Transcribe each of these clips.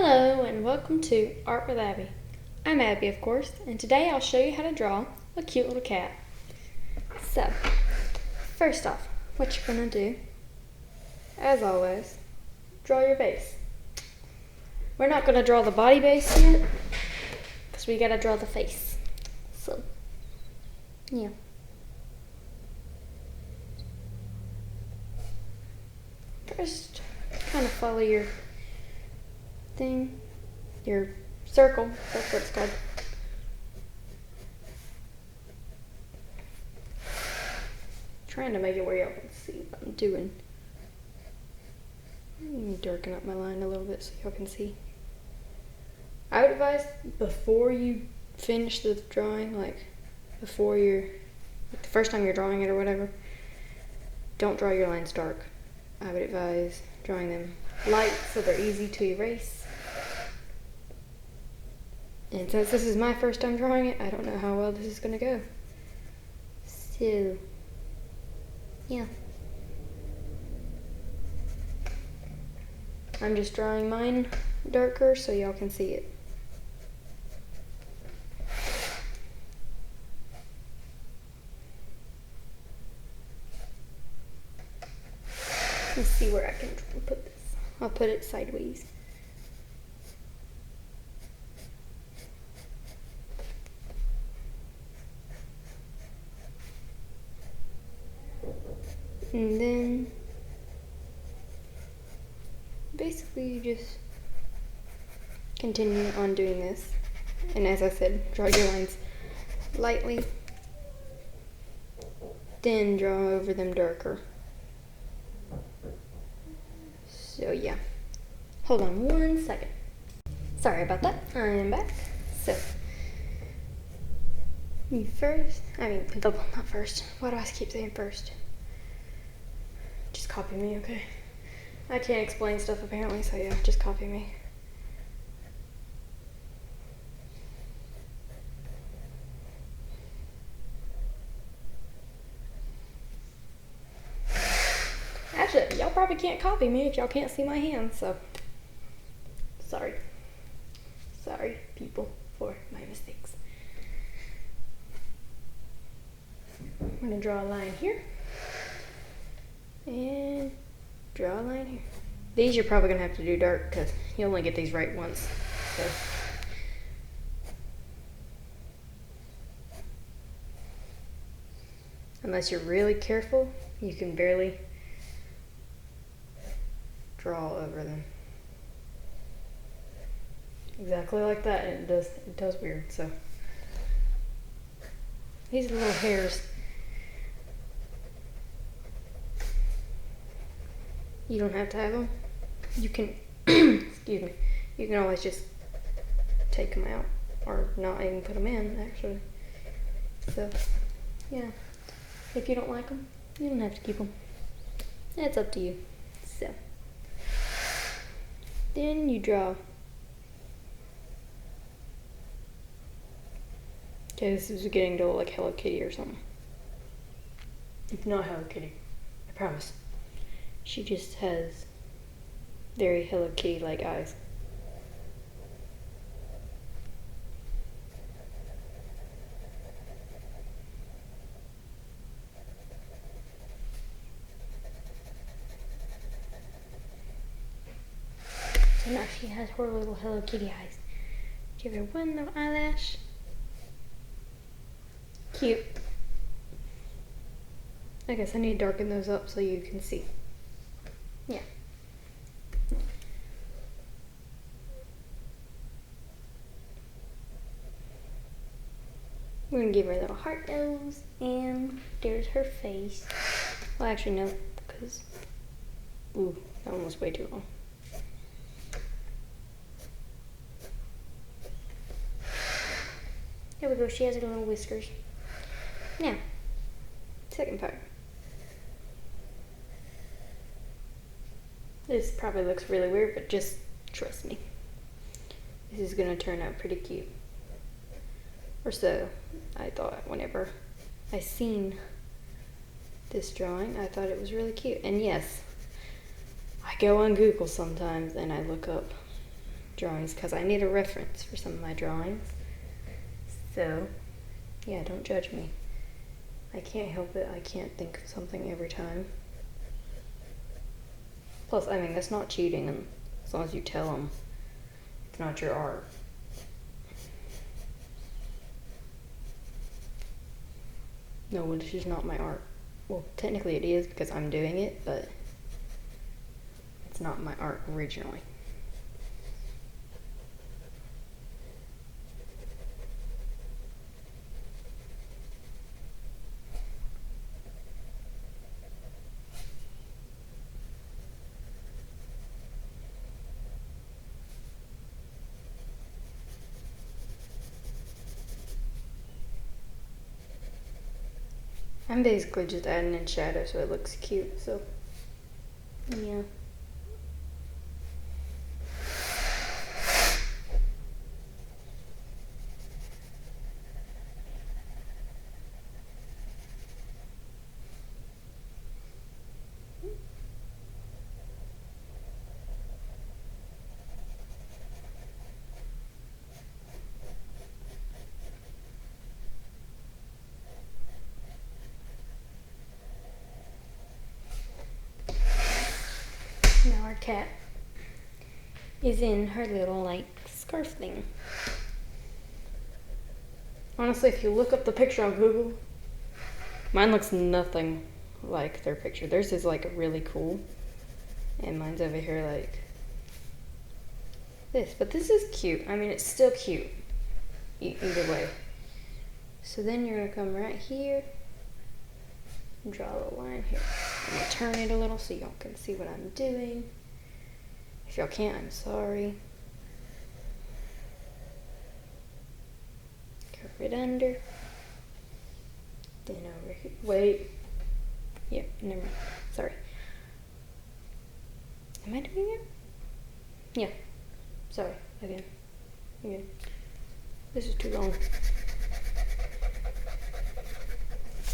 Hello and welcome to Art with Abby. I'm Abby, of course, and today I'll show you how to draw a cute little cat. So, first off, what you're going to do, as always, draw your base. We're not going to draw the body base yet, because we got to draw the face. So, yeah. First, kind of follow your thing, your circle, that's what it's called. Trying to make it where y'all can see what I'm doing. Let me darken up my line a little bit so y'all can see. I would advise before you finish the drawing, like the first time you're drawing it or whatever, don't draw your lines dark. I would advise drawing them light so they're easy to erase. And since this is my first time drawing it, I don't know how well this is going to go. So, yeah. I'm just drawing mine darker so y'all can see it. Let's see where I can put this. I'll put it sideways. And then basically you just continue on doing this. And as I said, draw your lines lightly, then draw over them darker. So yeah. Hold on 1 second. Sorry about that. I am back. So not first. Why do I keep saying first? Just copy me, okay? I can't explain stuff apparently, so yeah, just copy me. Actually, y'all probably can't copy me if y'all can't see my hands, so sorry. Sorry, people, for my mistakes. I'm gonna draw a line here. And draw a line here. These you're probably gonna have to do dark because you only get these right once. So. Unless you're really careful, you can barely draw over them. Exactly like that, and it does weird, so. These are little hairs. You don't have to have them. You can, excuse me, you can always just take them out or not even put them in, actually. So, yeah. If you don't like them, you don't have to keep them. It's up to you. So, then you draw. Okay, this is getting to look like Hello Kitty or something. It's not Hello Kitty, I promise. She just has very Hello Kitty-like eyes. So now she has her little Hello Kitty eyes. Give her one little eyelash. Cute. I guess I need to darken those up so you can see. Yeah. We're gonna give her a little heart nose, and there's her face. Well, actually, no, because, ooh, that one was way too long. There we go, she has her little whiskers. Now, second part. This probably looks really weird, but just trust me. This is gonna turn out pretty cute. Or so I thought whenever I seen this drawing. I thought it was really cute. And yes, I go on Google sometimes and I look up drawings because I need a reference for some of my drawings. So, yeah, don't judge me. I can't help it. I can't think of something every time. Plus, I mean, that's not cheating as long as you tell them it's not your art. No, this is not my art. Well, technically it is because I'm doing it, but it's not my art originally. I'm basically just adding in shadow so it looks cute, so yeah. Now our cat is in her little like scarf thing. Honestly, if you look up the picture on Google, mine looks nothing like their picture. Theirs is like really cool, and mine's over here like this. But this is cute. I mean, it's still cute either way. So then you're gonna come right here and draw a line here. I'm gonna turn it a little so y'all can see what I'm doing. If y'all can't, I'm sorry. Curve it under. Then over here. Wait. Yeah, never mind. Sorry. Am I doing it? Yeah. Sorry. Again. This is too long.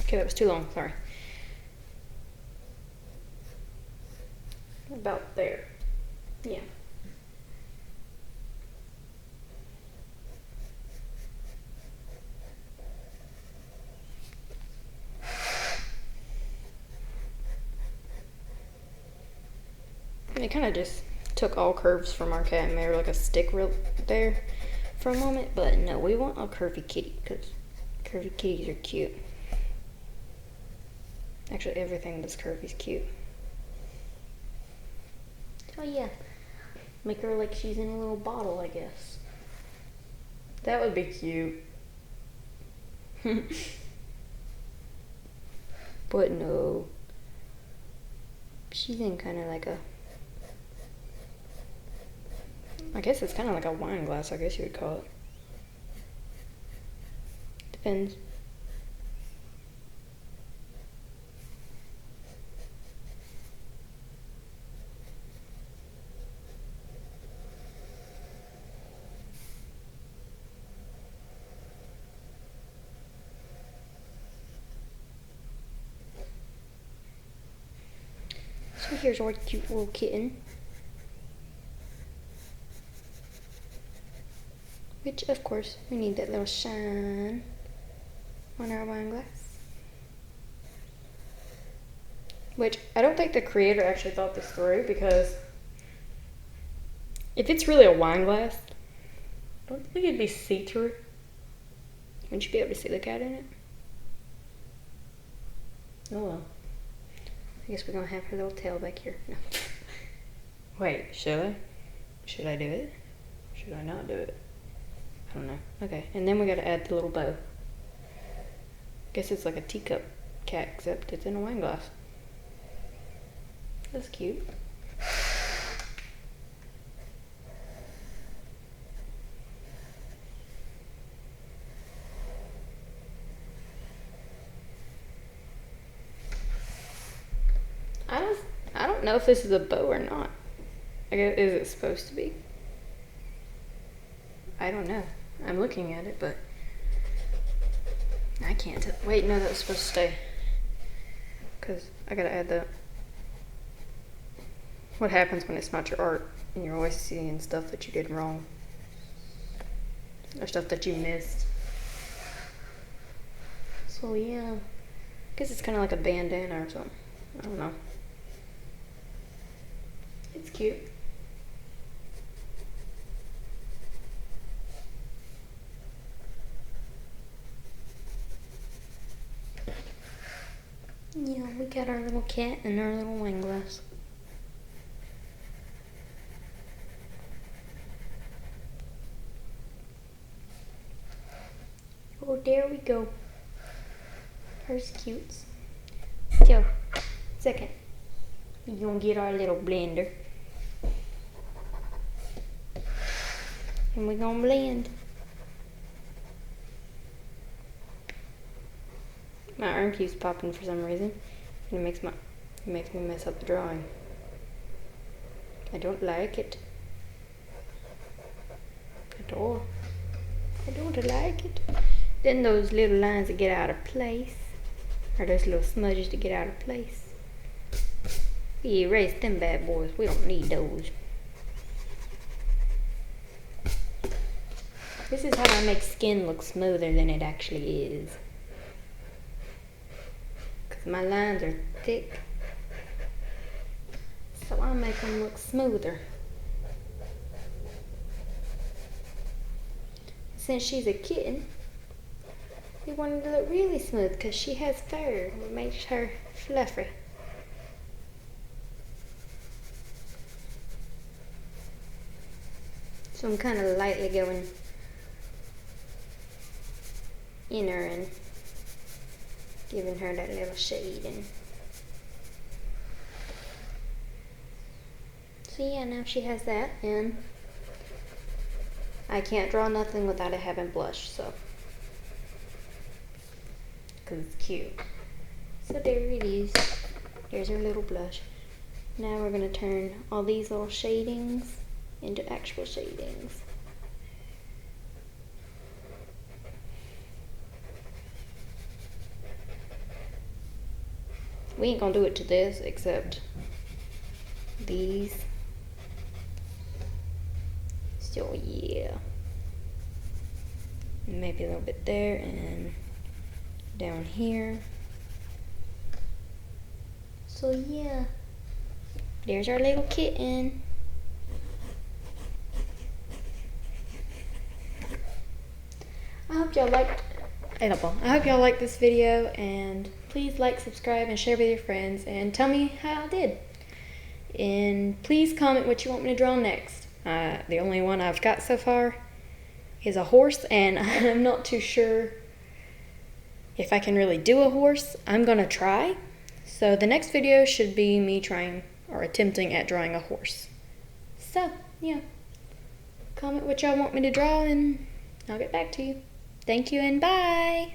Okay, that was too long. Sorry. About there. Yeah. It kind of just took all curves from our cat and made her like a stick real there for a moment, but no, we want a curvy kitty because curvy kitties are cute. Actually, everything that's curvy is cute. Oh yeah, make her like she's in a little bottle, I guess. That would be cute. But no, she's in kind of like a, I guess it's kind of like a wine glass, I guess you would call it. Depends. So here's our cute little kitten. Which, of course, we need that little shine on our wine glass. Which, I don't think the creator actually thought this through, because if it's really a wine glass, I don't think it'd be see-through. Wouldn't you be able to see the cat in it? Oh well. I guess we're gonna have her little tail back here. No. Wait, should I? Should I do it? Should I not do it? I don't know. Okay, and then we gotta add the little bow. Guess it's like a teacup cat, except it's in a wine glass. That's cute. I don't know if this is a bow or not. I guess, is it supposed to be? I don't know. I'm looking at it, but I can't tell. Wait, no, that was supposed to stay. Because I gotta add the, what happens when it's not your art. and you're always seeing stuff that you did wrong, or stuff that you missed. So yeah, I guess it's kind of like a bandana or something. I don't know. It's cute. Yeah, we got our little cat and our little wine glass. Oh, there we go. Hers cute. So, second, we're gonna get our little blender. And we're gonna blend. My arm keeps popping for some reason, and it makes me mess up the drawing. I don't like it at all. I don't like it. Then those little lines that get out of place, or those little smudges that get out of place, we erase them bad boys. We don't need those. This is how I make skin look smoother than it actually is. My lines are thick, so I make them look smoother. Since she's a kitten, we wanted to look really smooth because she has fur, what makes her fluffy. So I'm kind of lightly going in her and giving her that little shading. So yeah, now she has that, and I can't draw nothing without it having blush, so, because it's cute. So there it is. There's her little blush. Now we're going to turn all these little shadings into actual shadings. We ain't gonna do it to this, except these. So yeah. Maybe a little bit there and down here. So yeah. There's our little kitten. I hope y'all liked this video, and please like, subscribe, and share with your friends, and tell me how I did. And please comment what you want me to draw next. The only one I've got so far is a horse, and I'm not too sure if I can really do a horse. I'm gonna try. So the next video should be me trying or attempting at drawing a horse. So yeah, comment what y'all want me to draw, and I'll get back to you. Thank you and bye.